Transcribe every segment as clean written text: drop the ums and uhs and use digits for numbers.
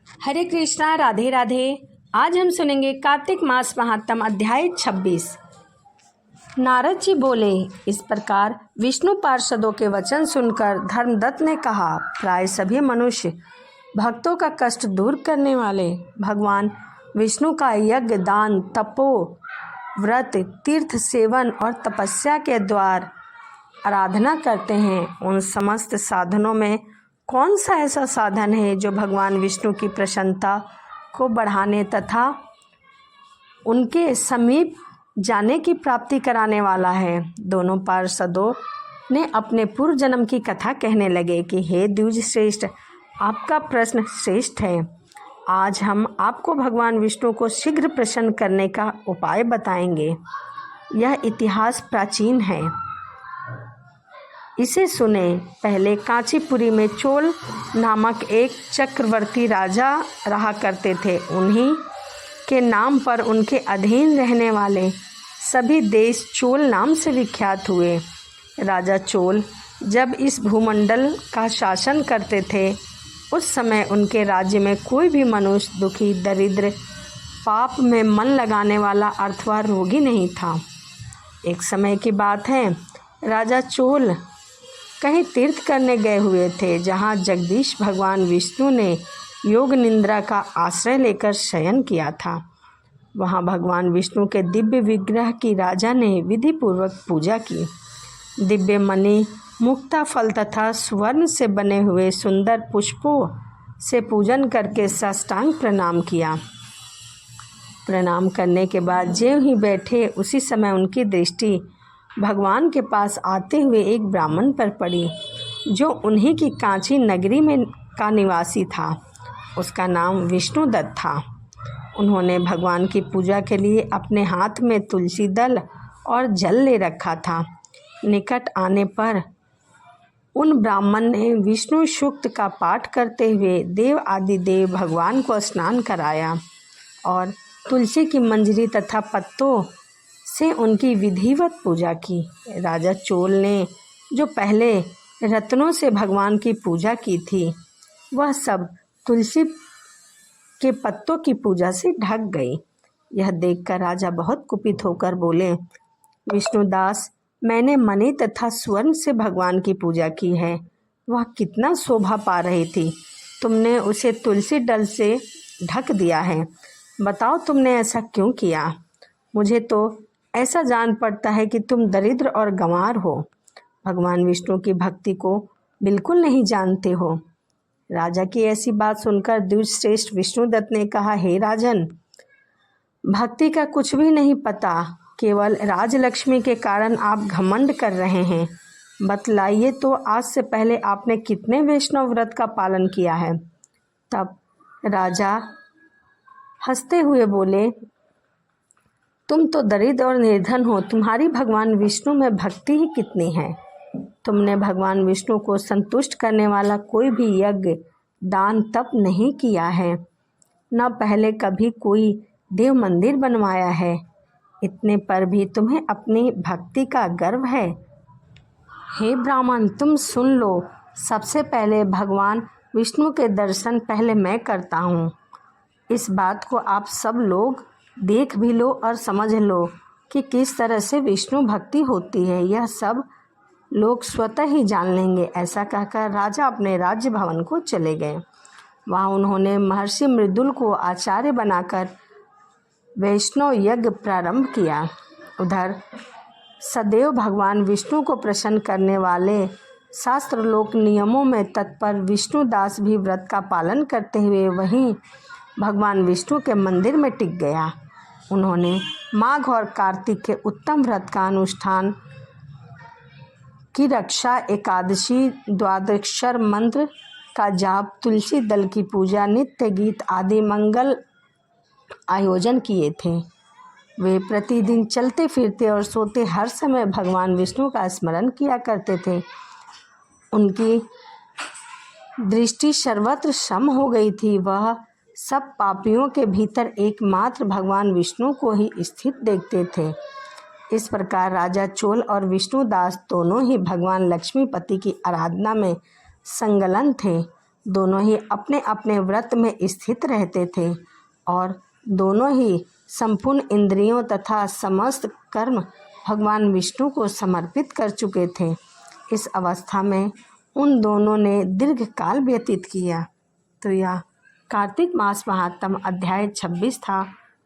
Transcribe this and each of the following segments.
हरे कृष्णा, राधे राधे। आज हम सुनेंगे कार्तिक मास महात्म अध्याय 26। नारद जी बोले, इस प्रकार विष्णु पार्षदों के वचन सुनकर धर्मदत्त ने कहा, प्राय सभी मनुष्य भक्तों का कष्ट दूर करने वाले भगवान विष्णु का यज्ञ, दान, तपो, व्रत, तीर्थ सेवन और तपस्या के द्वारा आराधना करते हैं। उन समस्त साधनों में कौन सा ऐसा साधन है जो भगवान विष्णु की प्रसन्नता को बढ़ाने तथा उनके समीप जाने की प्राप्ति कराने वाला है। दोनों पार्षदों ने अपने पूर्व जन्म की कथा कहने लगे कि हे द्विज श्रेष्ठ, आपका प्रश्न श्रेष्ठ है। आज हम आपको भगवान विष्णु को शीघ्र प्रसन्न करने का उपाय बताएंगे। यह इतिहास प्राचीन है, इसे सुने। पहले कांचीपुरी में चोल नामक एक चक्रवर्ती राजा रहा करते थे। उन्हीं के नाम पर उनके अधीन रहने वाले सभी देश चोल नाम से विख्यात हुए। राजा चोल जब इस भूमंडल का शासन करते थे, उस समय उनके राज्य में कोई भी मनुष्य दुखी, दरिद्र, पाप में मन लगाने वाला अथवा रोगी नहीं था। एक समय की बात है, राजा चोल कहीं तीर्थ करने गए हुए थे, जहाँ जगदीश भगवान विष्णु ने योग निद्रा का आश्रय लेकर शयन किया था। वहाँ भगवान विष्णु के दिव्य विग्रह की राजा ने विधि पूर्वक पूजा की। दिव्य मणि, मुक्ता फल तथा स्वर्ण से बने हुए सुंदर पुष्पों से पूजन करके साष्टांग प्रणाम किया। प्रणाम करने के बाद ज्यों ही बैठे, उसी समय उनकी दृष्टि भगवान के पास आते हुए एक ब्राह्मण पर पड़ी, जो उन्हीं की कांची नगरी में का निवासी था। उसका नाम विष्णुदत्त था। उन्होंने भगवान की पूजा के लिए अपने हाथ में तुलसी दल और जल ले रखा था। निकट आने पर उन ब्राह्मण ने विष्णु सूक्त का पाठ करते हुए देव आदि देव भगवान को स्नान कराया और तुलसी की मंजरी तथा पत्तों से उनकी विधिवत पूजा की। राजा चोल ने जो पहले रत्नों से भगवान की पूजा की थी, वह सब तुलसी के पत्तों की पूजा से ढक गई। यह देखकर राजा बहुत कुपित होकर बोले, विष्णुदास, मैंने मणि तथा स्वर्ण से भगवान की पूजा की है। वह कितना शोभा पा रही थी, तुमने उसे तुलसी दल से ढक दिया है। बताओ, तुमने ऐसा क्यों किया? मुझे तो ऐसा जान पड़ता है कि तुम दरिद्र और गंवार हो, भगवान विष्णु की भक्ति को बिल्कुल नहीं जानते हो। राजा की ऐसी बात सुनकर द्विजश्रेष्ठ विष्णुदत्त ने कहा, हे राजन, भक्ति का कुछ भी नहीं पता, केवल राजलक्ष्मी के कारण आप घमंड कर रहे हैं। बतलाइए तो, आज से पहले आपने कितने वैष्णव व्रत का पालन किया है? तब राजा हंसते हुए बोले, तुम तो दरिद्र और निर्धन हो, तुम्हारी भगवान विष्णु में भक्ति ही कितनी है। तुमने भगवान विष्णु को संतुष्ट करने वाला कोई भी यज्ञ, दान, तप नहीं किया है, न पहले कभी कोई देव मंदिर बनवाया है। इतने पर भी तुम्हें अपनी भक्ति का गर्व है। हे ब्राह्मण, तुम सुन लो। सबसे पहले भगवान विष्णु के दर्शन पहले मैं करता हूँ। इस बात को आप सब लोग देख भी लो और समझ लो कि किस तरह से विष्णु भक्ति होती है। यह सब लोग स्वतः ही जान लेंगे। ऐसा कहकर राजा अपने राज्य भवन को चले गए। वहाँ उन्होंने महर्षि मृदुल को आचार्य बनाकर वैष्णव यज्ञ प्रारंभ किया। उधर सदैव भगवान विष्णु को प्रसन्न करने वाले शास्त्रलोक नियमों में तत्पर विष्णुदास भी व्रत का पालन करते हुए वहीं भगवान विष्णु के मंदिर में टिक गया। उन्होंने माघ और कार्तिक के उत्तम व्रत का अनुष्ठान की रक्षा, एकादशी, द्वादशाक्षर मंत्र का जाप, तुलसी दल की पूजा, नित्य गीत आदि मंगल आयोजन किए थे। वे प्रतिदिन चलते फिरते और सोते हर समय भगवान विष्णु का स्मरण किया करते थे। उनकी दृष्टि सर्वत्र सम हो गई थी। वह सब पापियों के भीतर एकमात्र भगवान विष्णु को ही स्थित देखते थे। इस प्रकार राजा चोल और विष्णुदास दोनों ही भगवान लक्ष्मीपति की आराधना में संलग्न थे। दोनों ही अपने अपने व्रत में स्थित रहते थे और दोनों ही संपूर्ण इंद्रियों तथा समस्त कर्म भगवान विष्णु को समर्पित कर चुके थे। इस अवस्था में उन दोनों ने दीर्घ काल व्यतीत किया। तो यह कार्तिक मास महात्म अध्याय 26 था।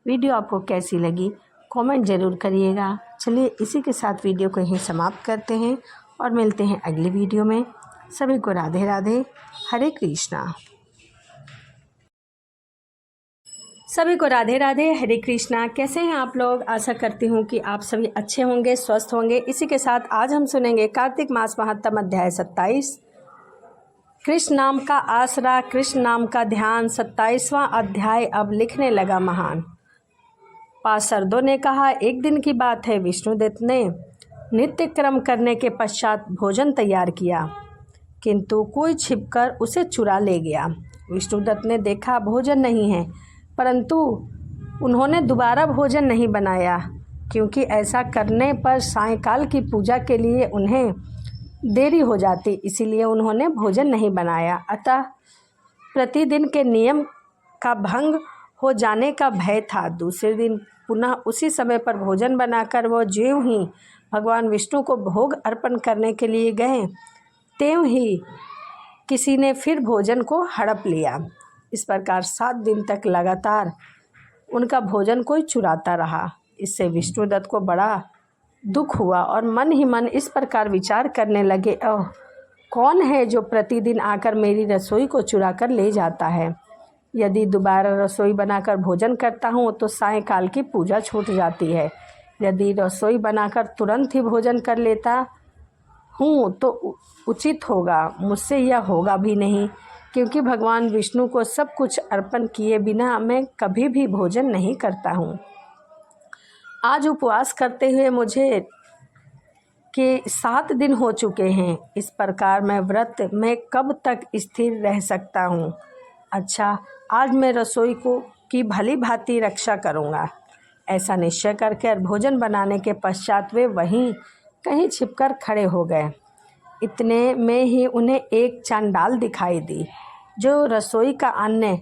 वीडियो आपको कैसी लगी कमेंट ज़रूर करिएगा। चलिए इसी के साथ वीडियो को यहीं समाप्त करते हैं और मिलते हैं अगली वीडियो में। सभी को राधे राधे, हरे कृष्णा। सभी को राधे राधे, हरे कृष्णा। कैसे हैं आप लोग? आशा करती हूँ कि आप सभी अच्छे होंगे, स्वस्थ होंगे। इसी के साथ आज हम सुनेंगे कार्तिक मास महात्म अध्याय 27, कृष्ण नाम का आसरा, कृष्ण नाम का ध्यान। 27वां अध्याय अब लिखने लगा महान। पार्षदों ने कहा, एक दिन की बात है, विष्णुदत्त ने नित्य क्रम करने के पश्चात भोजन तैयार किया, किंतु कोई छिपकर उसे चुरा ले गया। विष्णुदत्त ने देखा भोजन नहीं है, परंतु उन्होंने दोबारा भोजन नहीं बनाया, क्योंकि ऐसा करने पर सायंकाल की पूजा के लिए उन्हें देरी हो जाती, इसीलिए उन्होंने भोजन नहीं बनाया। अतः प्रतिदिन के नियम का भंग हो जाने का भय था। दूसरे दिन पुनः उसी समय पर भोजन बनाकर वो ज्यों ही भगवान विष्णु को भोग अर्पण करने के लिए गए, त्यों ही किसी ने फिर भोजन को हड़प लिया। इस प्रकार 7 दिन तक लगातार उनका भोजन कोई चुराता रहा। इससे विष्णुदत्त को बड़ा दुख हुआ और मन ही मन इस प्रकार विचार करने लगे, ओह, कौन है जो प्रतिदिन आकर मेरी रसोई को चुरा कर ले जाता है? यदि दोबारा रसोई बनाकर भोजन करता हूँ तो सायंकाल की पूजा छूट जाती है। यदि रसोई बनाकर तुरंत ही भोजन कर लेता हूँ तो उचित होगा। मुझसे यह होगा भी नहीं, क्योंकि भगवान विष्णु को सब कुछ अर्पण किए बिना मैं कभी भी भोजन नहीं करता हूँ। आज उपवास करते हुए मुझे के 7 दिन हो चुके हैं। इस प्रकार मैं व्रत में कब तक स्थिर रह सकता हूँ? अच्छा, आज मैं रसोई को की भली भांति रक्षा करूँगा। ऐसा निश्चय करके भोजन बनाने के पश्चात वे वहीं कहीं छिपकर खड़े हो गए। इतने में ही उन्हें एक चांडाल दिखाई दी, जो रसोई का अन्न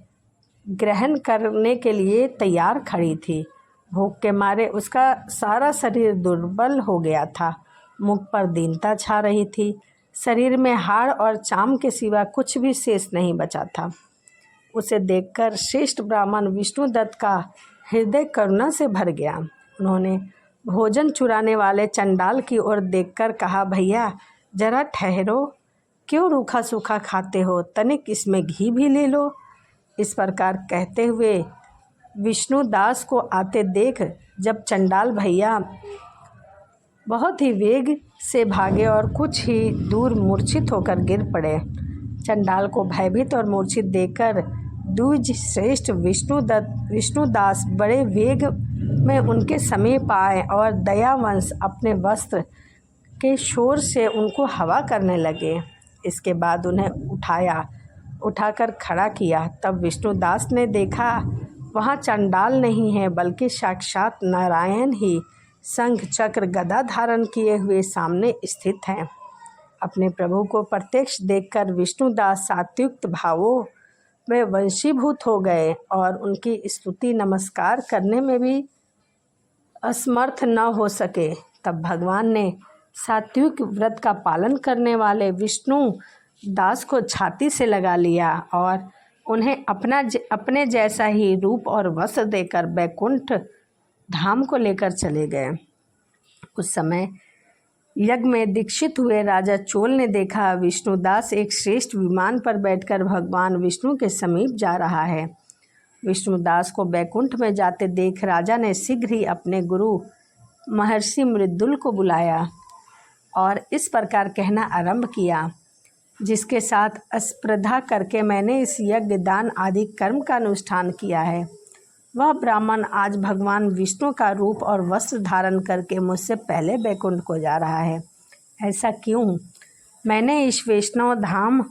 ग्रहण करने के लिए तैयार खड़ी थी। भूख के मारे उसका सारा शरीर दुर्बल हो गया था। मुख पर दीनता छा रही थी। शरीर में हाड़ और चाम के सिवा कुछ भी शेष नहीं बचा था। उसे देखकर श्रेष्ठ ब्राह्मण विष्णुदत्त का हृदय करुणा से भर गया। उन्होंने भोजन चुराने वाले चंडाल की ओर देखकर कहा, भैया जरा ठहरो, क्यों रूखा सूखा खाते हो? तनिक इसमें घी भी ले लो। इस प्रकार कहते हुए विष्णुदास को आते देख जब चंडाल भैया बहुत ही वेग से भागे और कुछ ही दूर मूर्छित होकर गिर पड़े। चंडाल को भयभीत और मूर्छित देखकर द्विज श्रेष्ठ विष्णुदास बड़े वेग में उनके समीप आए और दयावंश अपने वस्त्र के शोर से उनको हवा करने लगे। इसके बाद उन्हें उठाकर खड़ा किया। तब विष्णुदास ने देखा वहाँ चंडाल नहीं है, बल्कि साक्षात नारायण ही शंख चक्र गदा धारण किए हुए सामने स्थित हैं। अपने प्रभु को प्रत्यक्ष देखकर विष्णुदास सात्विक भावों में वशीभूत हो गए और उनकी स्तुति नमस्कार करने में भी असमर्थ न हो सके। तब भगवान ने सात्विक व्रत का पालन करने वाले विष्णु दास को छाती से लगा लिया और उन्हें अपने जैसा ही रूप और वस्त्र देकर बैकुंठ धाम को लेकर चले गए। उस समय यज्ञ में दीक्षित हुए राजा चोल ने देखा विष्णुदास एक श्रेष्ठ विमान पर बैठकर भगवान विष्णु के समीप जा रहा है। विष्णुदास को बैकुंठ में जाते देख राजा ने शीघ्र ही अपने गुरु महर्षि मृदुल को बुलाया और इस प्रकार कहना आरंभ किया, जिसके साथ स्पर्धा करके मैंने इस यज्ञ दान आदि कर्म का अनुष्ठान किया है, वह ब्राह्मण आज भगवान विष्णु का रूप और वस्त्र धारण करके मुझसे पहले बैकुंठ को जा रहा है। ऐसा क्यों? मैंने इस वैष्णव धाम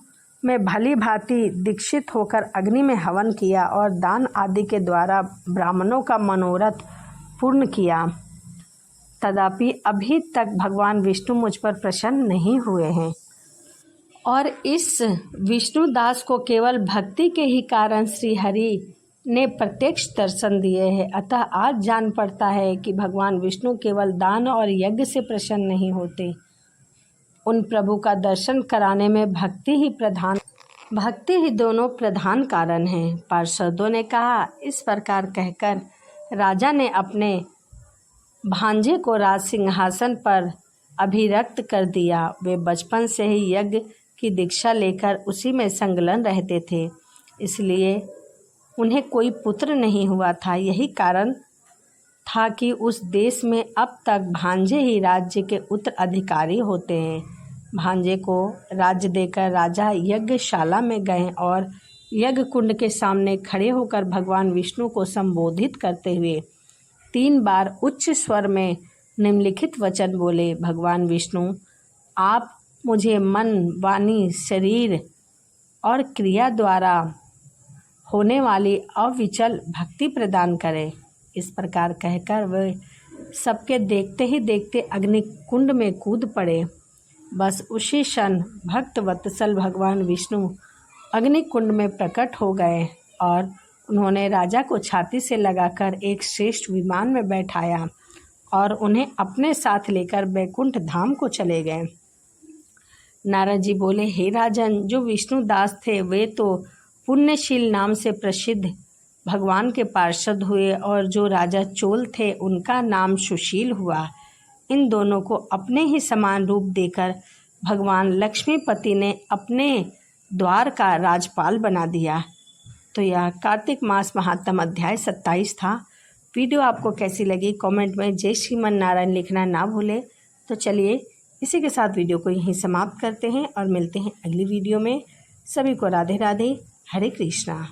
में भली भांति दीक्षित होकर अग्नि में हवन किया और दान आदि के द्वारा ब्राह्मणों का मनोरथ पूर्ण किया। तथापि अभी तक भगवान विष्णु मुझ पर प्रसन्न नहीं हुए हैं और इस विष्णुदास को केवल भक्ति के ही कारण श्री हरि ने प्रत्यक्ष दर्शन दिए हैं। अतः आज जान पड़ता है कि भगवान विष्णु केवल दान और यज्ञ से प्रसन्न नहीं होते। उन प्रभु का दर्शन कराने में भक्ति ही दोनों प्रधान कारण हैं। पार्षदों ने कहा। इस प्रकार कहकर राजा ने अपने भांजे को राज सिंहासन पर अभिरक्त कर दिया। वे बचपन से ही यज्ञ की दीक्षा लेकर उसी में संलग्न रहते थे, इसलिए उन्हें कोई पुत्र नहीं हुआ था। यही कारण था कि उस देश में अब तक भांजे ही राज्य के उत्तराधिकारी होते हैं। भांजे को राज्य देकर राजा यज्ञशाला में गए और यज्ञ कुंड के सामने खड़े होकर भगवान विष्णु को संबोधित करते हुए 3 बार उच्च स्वर में निम्नलिखित वचन बोले। भगवान विष्णु, आप मुझे मन, वाणी, शरीर और क्रिया द्वारा होने वाली अविचल भक्ति प्रदान करें। इस प्रकार कहकर वे सबके देखते ही देखते अग्नि कुंड में कूद पड़े। बस उसी क्षण भक्त वत्सल भगवान विष्णु अग्नि कुंड में प्रकट हो गए और उन्होंने राजा को छाती से लगाकर एक श्रेष्ठ विमान में बैठाया और उन्हें अपने साथ लेकर बैकुंठ धाम को चले गए। नारद जी बोले, हे राजन, जो विष्णुदास थे वे तो पुण्यशील नाम से प्रसिद्ध भगवान के पार्षद हुए और जो राजा चोल थे उनका नाम सुशील हुआ। इन दोनों को अपने ही समान रूप देकर भगवान लक्ष्मीपति ने अपने द्वार का राजपाल बना दिया। तो यह कार्तिक मास महात्म अध्याय 27 था। वीडियो आपको कैसी लगी कमेंट में जय श्रीमन नारायण लिखना ना भूलें। तो चलिए इसी के साथ वीडियो को यहीं समाप्त करते हैं और मिलते हैं अगली वीडियो में। सभी को राधे राधे, हरे कृष्णा।